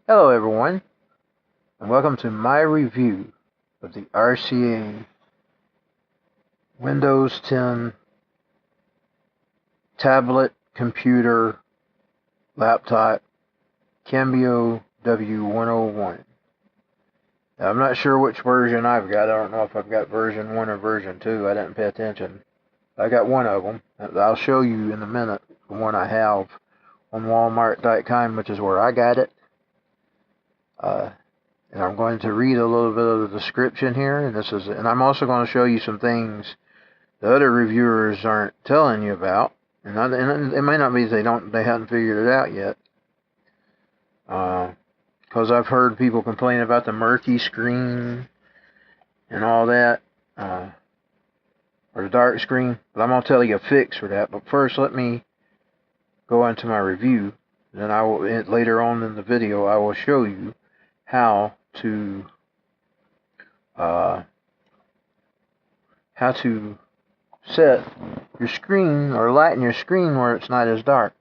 Hello everyone, and welcome to my review of the RCA Windows 10 tablet computer laptop Cambio W101. Now, I'm not sure which version I've got. I don't know if I've got version 1 or version 2. I didn't pay attention. I got one of them. I'll show you in a minute the one I have on Walmart.com, which is where I got it. And I'm going to read a little bit of the description here, and I'm also going to show you some things the other reviewers aren't telling you about, and it may not be they haven't figured it out yet. Because I've heard people complain about the murky screen and all that, or the dark screen. But I'm going to tell you a fix for that. But first, let me go into my review. Then I will later on in the video I will show you how to set your screen or lighten your screen where it's not as dark.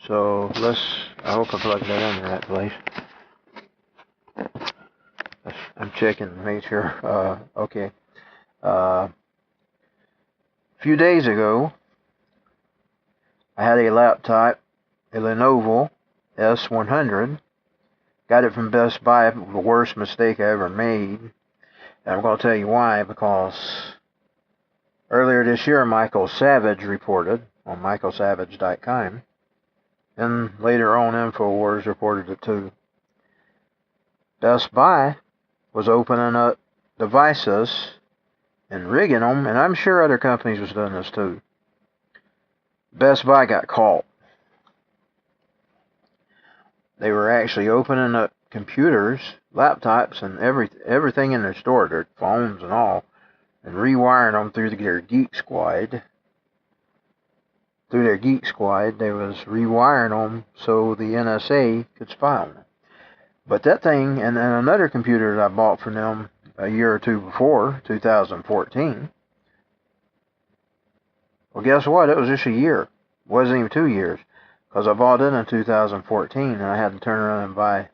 So I hope I plugged that in the right place. I'm checking to make sure. Okay. A few days ago, I had a laptop, a Lenovo S100. Got it from Best Buy. The worst mistake I ever made. And I'm going to tell you why, because earlier this year, Michael Savage reported on michaelsavage.com, and later on InfoWars reported it too. Best Buy was opening up devices and rigging them, and I'm sure other companies was doing this too. Best Buy got caught. They were actually opening up computers, laptops, and everything in their store, their phones and all, and rewiring them through their Geek Squad. Through their Geek Squad, they was rewiring them so the NSA could spy on them. But that thing, and then another computer that I bought from them a year or two before, 2014, well, guess what? It was just a year. It wasn't even 2 years. Because I bought it in 2014, and I had to turn around and buy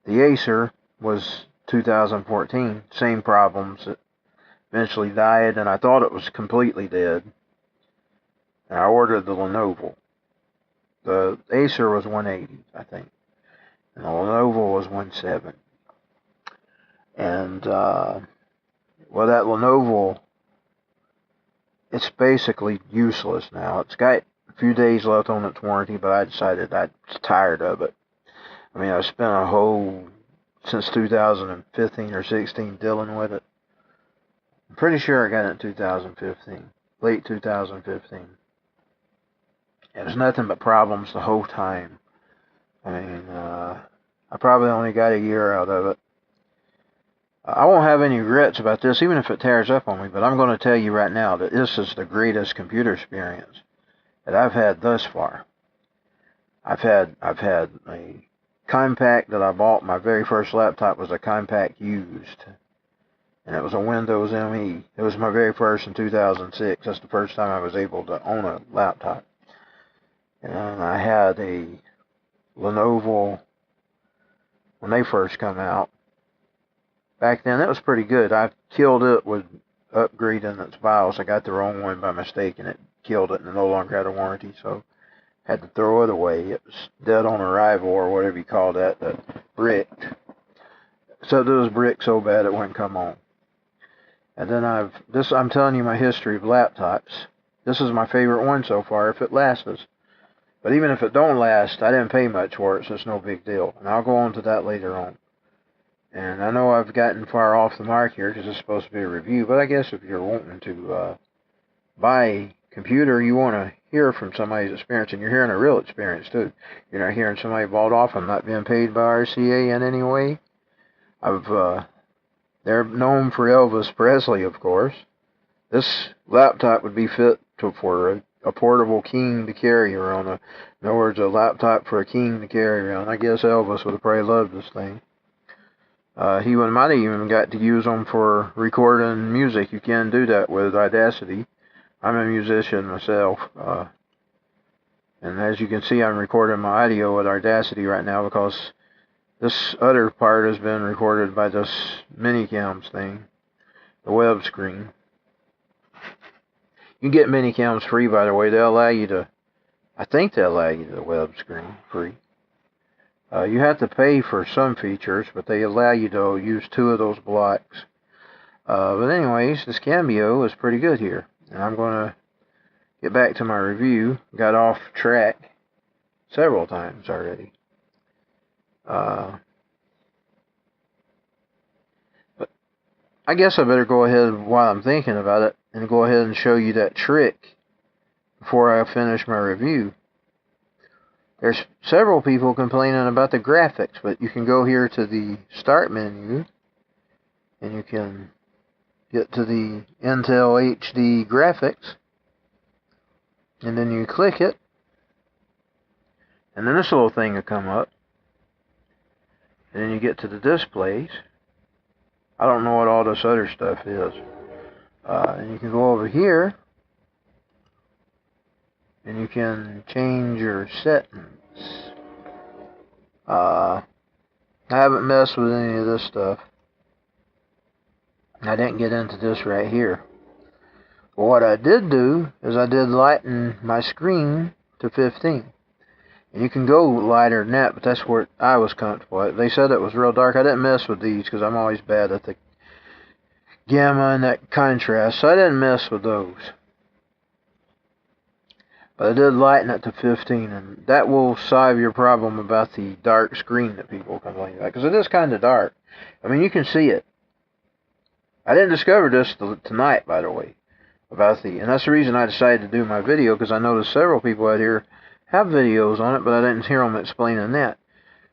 the Acer. Was 2014. Same problems. It eventually died, and I thought it was completely dead. And I ordered the Lenovo. The Acer was 180, I think. And the Lenovo was 170. And, well, that Lenovo, it's basically useless now. It's got a few days left on its warranty, but I decided I was tired of it. I mean, I spent a whole, since 2015 or 16, dealing with it. I'm pretty sure I got it in 2015, late 2015. It was nothing but problems the whole time. I mean, I probably only got a year out of it. I won't have any regrets about this, even if it tears up on me, but I'm going to tell you right now that this is the greatest computer experience that I've had thus far. I've had a compact that I bought. My very first laptop was a compact used, and it was a Windows ME. It was my very first in 2006. That's the first time I was able to own a laptop. And I had a Lenovo when they first come out. Back then, it was pretty good. I killed it with upgrading its BIOS. I got the wrong one by mistake, and it killed it, and it no longer had a warranty, so had to throw it away. It was dead on arrival, or whatever you call that bricked. So it was bricked so bad it wouldn't come on. And then I'm telling you my history of laptops. This is my favorite one so far, if it lasts. But even if it don't last, I didn't pay much for it, so it's no big deal. And I'll go on to that later on. And I know I've gotten far off the mark here because it's supposed to be a review, but I guess if you're wanting to buy a computer, you want to hear from somebody's experience, and you're hearing a real experience too. You're not hearing somebody bought off. I'm not being paid by RCA in any way. They're known for Elvis Presley, of course. This laptop would be fit for a portable king to carry around. In other words, a laptop for a king to carry around. I guess Elvis would have probably loved this thing. He might have even got to use them for recording music. You can do that with Audacity. I'm a musician myself. And as you can see, I'm recording my audio with Audacity right now because This other part has been recorded by this minicams thing, the web screen. You can get minicams free, by the way. They'll allow you to, I think they'll allow you the web screen free. You have to pay for some features, but they allow you to use 2 of those blocks. But anyways, this Cambio is pretty good here. And I'm going to get back to my review. Got off track several times already. But I guess I better go ahead while I'm thinking about it and go ahead and show you that trick before I finish my review. There's several people complaining about the graphics, but you can go here to the Start menu and you can get to the Intel HD graphics, and then you click it, and then this little thing will come up, and then you get to the displays. I don't know what all this other stuff is. And you can go over here and you can change your settings. I haven't messed with any of this stuff. I didn't get into this right here. But what I did do is I did lighten my screen to 15. And you can go lighter than that, but that's where I was comfortable at. They said it was real dark. I didn't mess with these because I'm always bad at the gamma and that contrast, so I didn't mess with those. But I did lighten it to 15, and that will solve your problem about the dark screen that people complain about, because it is kind of dark. I mean, you can see it. I didn't discover this tonight, by the way, and that's the reason I decided to do my video, because I noticed several people out here have videos on it, but I didn't hear them explaining that.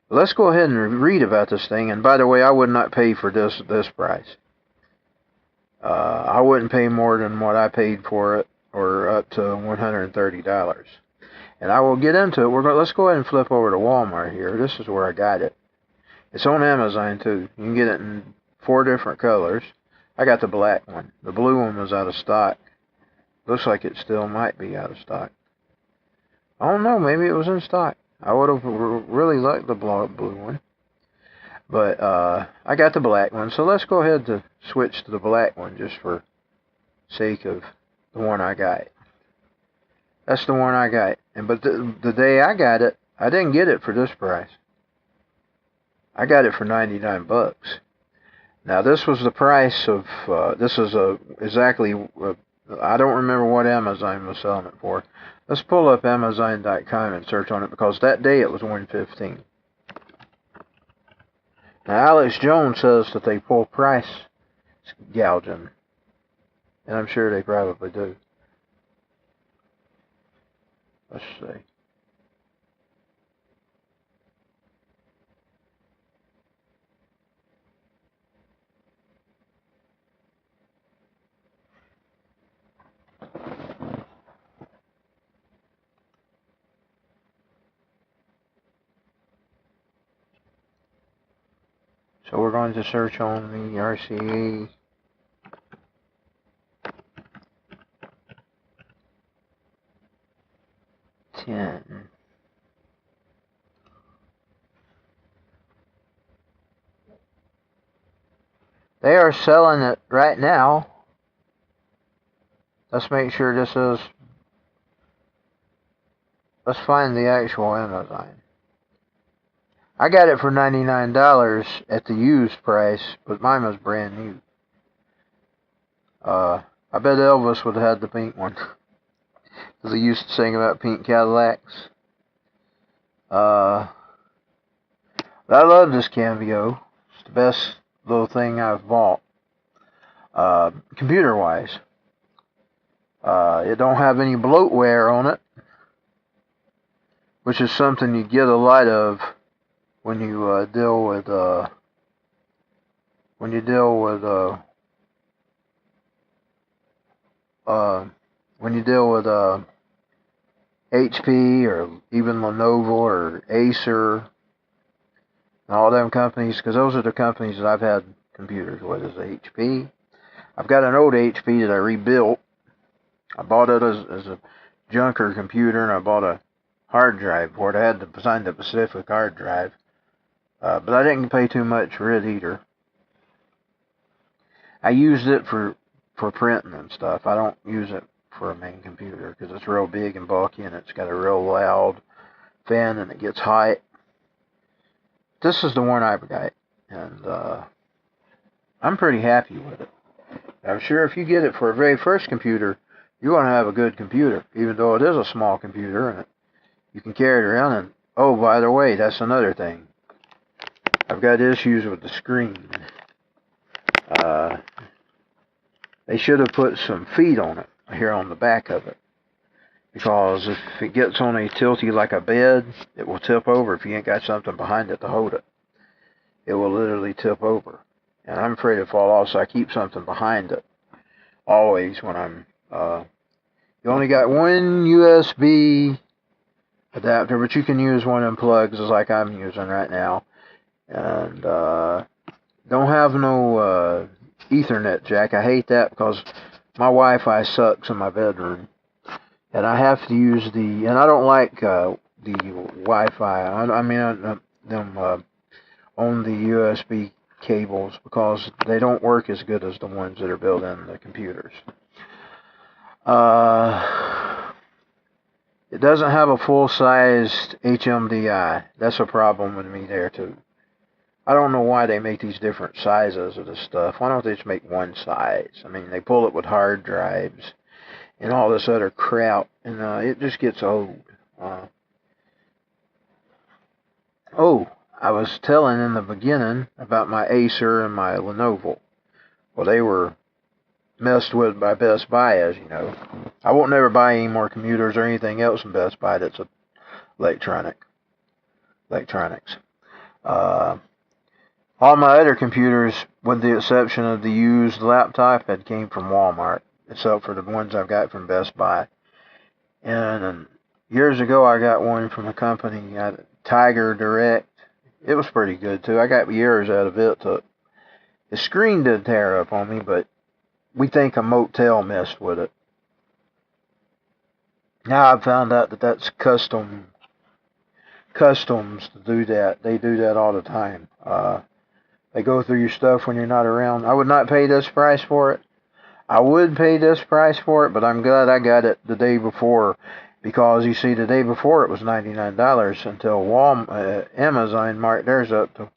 But let's go ahead and read about this thing. And by the way, I would not pay for this price. I wouldn't pay more than what I paid for it, or up to $130. And I will get into it. Let's go ahead and flip over to Walmart here. This is where I got it. It's on Amazon too. You can get it in 4 different colors. I got the black one. The blue one was out of stock. Looks like it still might be out of stock. I don't know, maybe it was in stock. I would have really liked the blue one. But I got the black one, so let's go ahead to switch to the black one just for sake of the one I got. That's the one I got. But the day I got it, I didn't get it for this price. I got it for 99 bucks. Now this was the price of, this is exactly, I don't remember what Amazon was selling it for. Let's pull up Amazon.com and search on it, because that day it was $115. Now Alex Jones says that they pull price gouging, and I'm sure they probably do. Let's see. So we're going to search on the RCA $10. They are selling it right now. Let's make sure this is, let's find the actual Amazon. I got it for $99 at the used price, but mine was brand new. I bet Elvis would have had the pink one, because he used to sing about pink Cadillacs. But I love this Cambio. It's the best little thing I've bought, computer-wise. It don't have any bloatware on it, which is something you get a lot of when you deal with HP or even Lenovo or Acer and all them companies, because those are the companies that I've had computers with, is HP. I've got an old HP that I rebuilt. I bought it as a junker computer, and I bought a hard drive for it. I had to find the Pacific hard drive. But I didn't pay too much for it either. I used it for printing and stuff. I don't use it for a main computer because it's real big and bulky and it's got a real loud fan and it gets hot. This is the one I've got, and I'm pretty happy with it. I'm sure if you get it for a very first computer, you're going to have a good computer, even though it is a small computer and you can carry it around. And oh, by the way, that's another thing. I've got issues with the screen. They should have put some feet on it here on the back of it, because if it gets on a tilty like a bed, it will tip over if you ain't got something behind it to hold it. It will literally tip over, and I'm afraid it'll fall off, so I keep something behind it always when I'm you only got one USB adapter, but you can use one of them plugs like I'm using right now, and don't have no Ethernet jack. I hate that because my Wi-Fi sucks in my bedroom, and I have to use and I don't like the Wi-Fi. I mean them on the USB cables, because they don't work as good as the ones that are built in the computers. It doesn't have a full-sized HMDI. That's a problem with me there too. I don't know why they make these different sizes of this stuff. Why don't they just make one size? I mean, they pull it with hard drives and all this other crap, and it just gets old. Oh, I was telling in the beginning about my Acer and my Lenovo. Well, they were messed with by Best Buy, as you know. I won't never buy any more computers or anything else in Best Buy that's electronics. All my other computers, with the exception of the used laptop, had came from Walmart, except for the ones I've got from Best Buy. And years ago, I got one from a company, Tiger Direct. It was pretty good too. I got years out of it. The screen did tear up on me, but we think a motel messed with it. Now I've found out that that's customs to do that. They do that all the time. They go through your stuff when you're not around. I would not pay this price for it. I would pay this price for it, but I'm glad I got it the day before, because you see, the day before it was $99 until Amazon marked theirs up to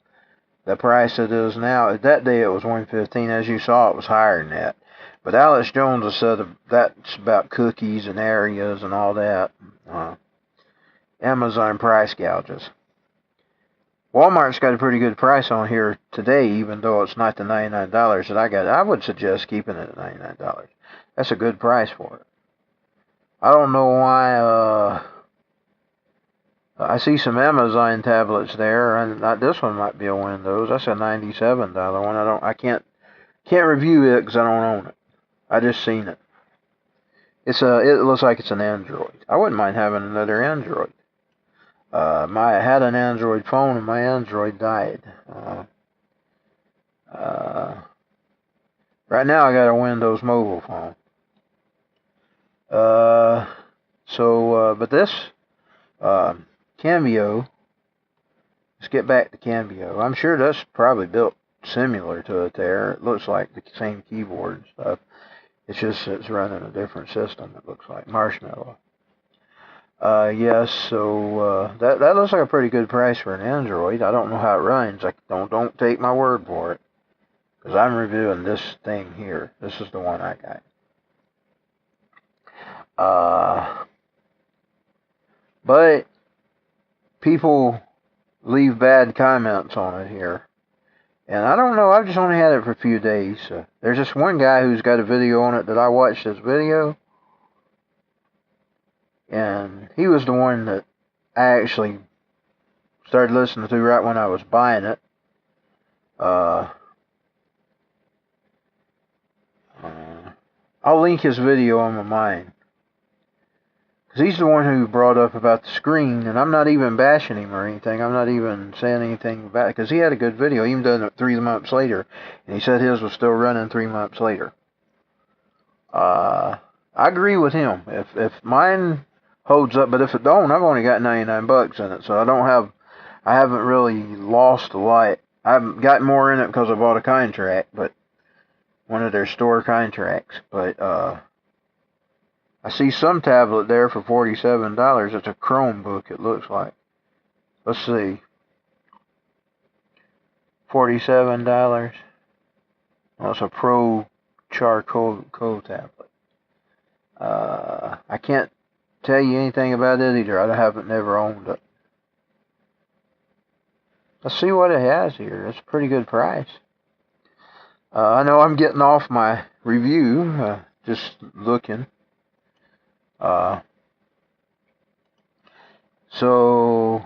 the price it is now. That day it was $115. As you saw, it was higher than that. But Alex Jones has said that's about cookies and areas and all that. Amazon price gouges. Walmart's got a pretty good price on here today, even though it's not the $99 that I got. I would suggest keeping it at $99. That's a good price for it. I don't know why. I see some Amazon tablets there, and this one might be a Windows. That's a $97 one. I can't review it because I don't own it. I just seen it. It looks like it's an Android. I wouldn't mind having another Android. I had an Android phone and my Android died. Right now I got a Windows mobile phone. But this Cambio, let's get back to Cambio. I'm sure that's probably built similar to it there. It looks like the same keyboard and stuff. It's just it's running a different system, it looks like. Marshmallow. Yes, so that looks like a pretty good price for an Android. I don't know how it runs. Don't take my word for it, because I'm reviewing this thing here. This is the one I got. But people leave bad comments on it here, and I don't know. I've just only had it for a few days. There's just one guy who's got a video on it that I watched his video. And he was the one that I actually started listening to right when I was buying it. I'll link his video on my mind, because he's the one who brought up about the screen, and I'm not even bashing him or anything. I'm not even saying anything about it, because he had a good video. He even done it 3 months later, and he said his was still running 3 months later. I agree with him. If mine holds up, but if it don't, I've only got $99 in it, so I don't have I haven't really lost a lot. I haven't got more in it because I bought a contract, but one of their store contracts. But I see some tablet there for $47. It's a Chromebook, it looks like. Let's see. $47. Well, it's a Pro Charcoal tablet. I can't tell you anything about it either. I haven't never owned it. Let's see what it has here. It's a pretty good price. I know I'm getting off my review, just looking. So,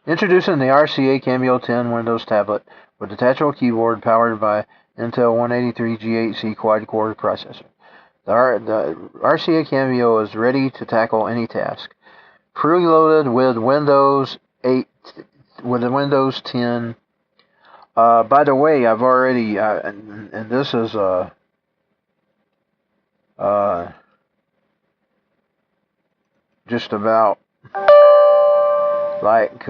introducing the RCA Cambio 10 Windows tablet with detachable keyboard powered by Intel 183G8C quad-core processor. The RCA Cambio is ready to tackle any task. Preloaded with Windows 8, with the Windows 10. By the way, I've already, and this is just about like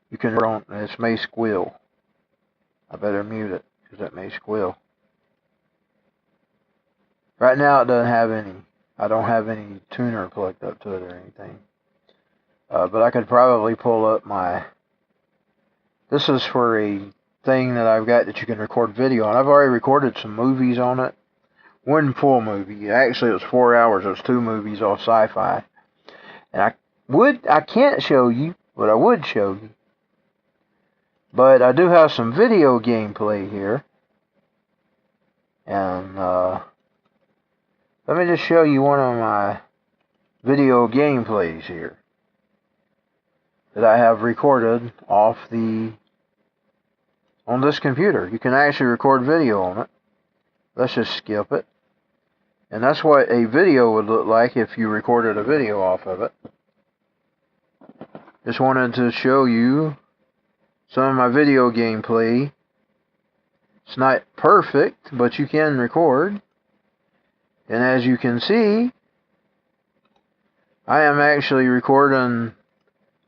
you can run. This may squeal. I better mute it because it may squeal. Right now, it doesn't have any. I don't have any tuner plugged up to it or anything. But I could probably pull up my. This is for a thing that I've got that you can record video on. I've already recorded some movies on it. One full movie. Actually, it was 4 hours. It was 2 movies all sci-fi. And I can't show you, but I would show you. But I do have some video gameplay here. And let me just show you one of my video gameplays here that I have recorded on this computer. You can actually record video on it. Let's just skip it. And that's what a video would look like if you recorded a video off of it. Just wanted to show you some of my video gameplay. It's not perfect, but you can record. And as you can see, I am actually recording.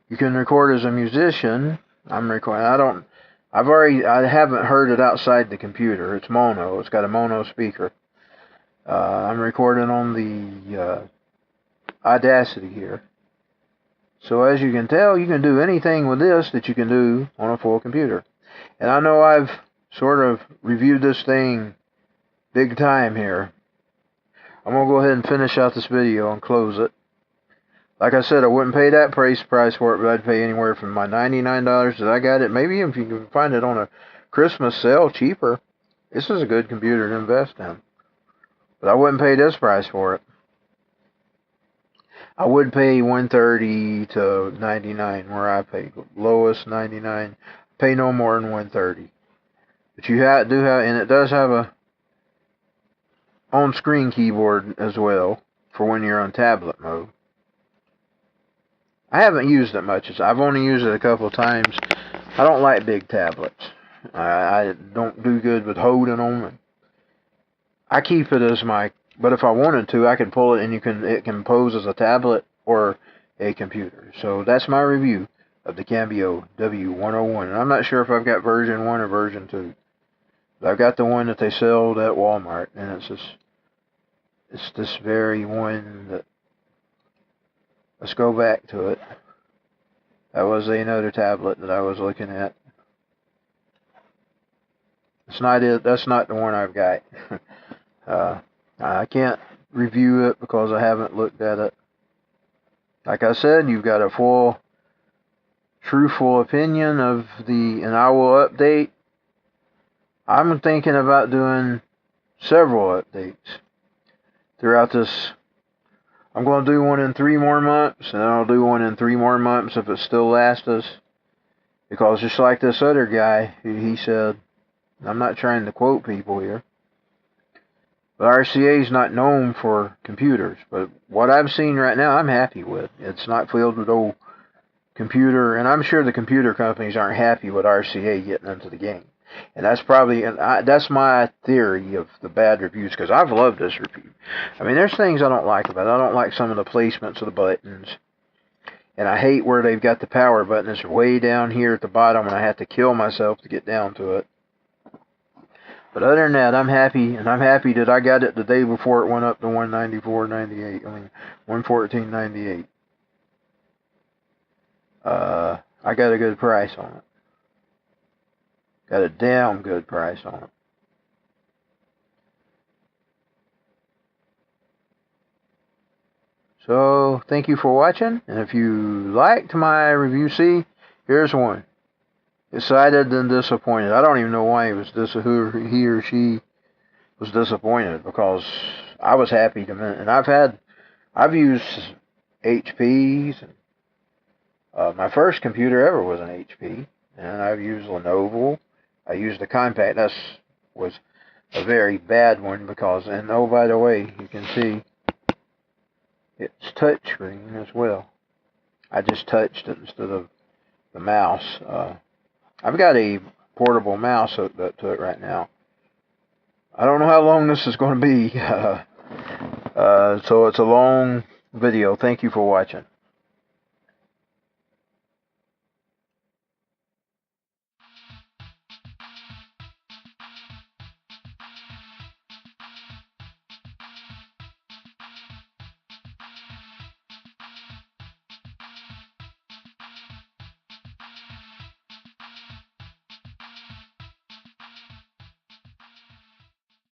You can record as a musician. I'm recording. I haven't heard it outside the computer. It's mono. It's got a mono speaker. I'm recording on the Audacity here. So as you can tell, you can do anything with this that you can do on a full computer. And I know I've sort of reviewed this thing big time here. I'm going to go ahead and finish out this video and close it. Like I said, I wouldn't pay that price for it, but I'd pay anywhere from my $99 that I got it. Maybe if you can find it on a Christmas sale cheaper. This is a good computer to invest in. But I wouldn't pay this price for it. I would pay $130 to $99 where I pay. Lowest $99. Pay no more than $130. But you do have, and it does have a on-screen keyboard as well for when you're on tablet mode. I haven't used it much. I've only used it a couple of times. I don't like big tablets. I don't do good with holding them. I keep it as my, but if I wanted to, I could pull it and it can pose as a tablet or a computer. So that's my review of the Cambio W101. And I'm not sure if I've got version 1 or version 2. But I've got the one that they sold at Walmart, and it's this very one that, let's go back to it. That was another tablet that I was looking at. It's not it. That's not the one I've got. I can't review it because I haven't looked at it. Like I said, you've got a full, truthful opinion of and I will update. I'm thinking about doing several updates throughout this. I'm going to do one in 3 more months, and then I'll do one in 3 more months if it still lasts us. Because just like this other guy, he said, I'm not trying to quote people here, but RCA is not known for computers. But what I've seen right now, I'm happy with. It's not filled with old computer, and I'm sure the computer companies aren't happy with RCA getting into the game. And that's probably, that's my theory of the bad reviews, because I've loved this review. I mean, there's things I don't like about it. I don't like some of the placements of the buttons. And I hate where they've got the power button. It's way down here at the bottom, and I have to kill myself to get down to it. But other than that, I'm happy, and I'm happy that I got it the day before it went up to $194.98. I mean, $114.98. I got a good price on it. Got a damn good price on it. So, thank you for watching, and if you liked my review C, here's one. Excited and disappointed. I don't even know why he or she was disappointed, because I was happy to, and I've used HPs. My first computer ever was an HP, and I've used Lenovo. I used a compact. That was a very bad one because, and oh, by the way, you can see it's touchscreen as well. I just touched it instead of the mouse. I've got a portable mouse hooked up to it right now. I don't know how long this is going to be, so it's a long video. Thank you for watching.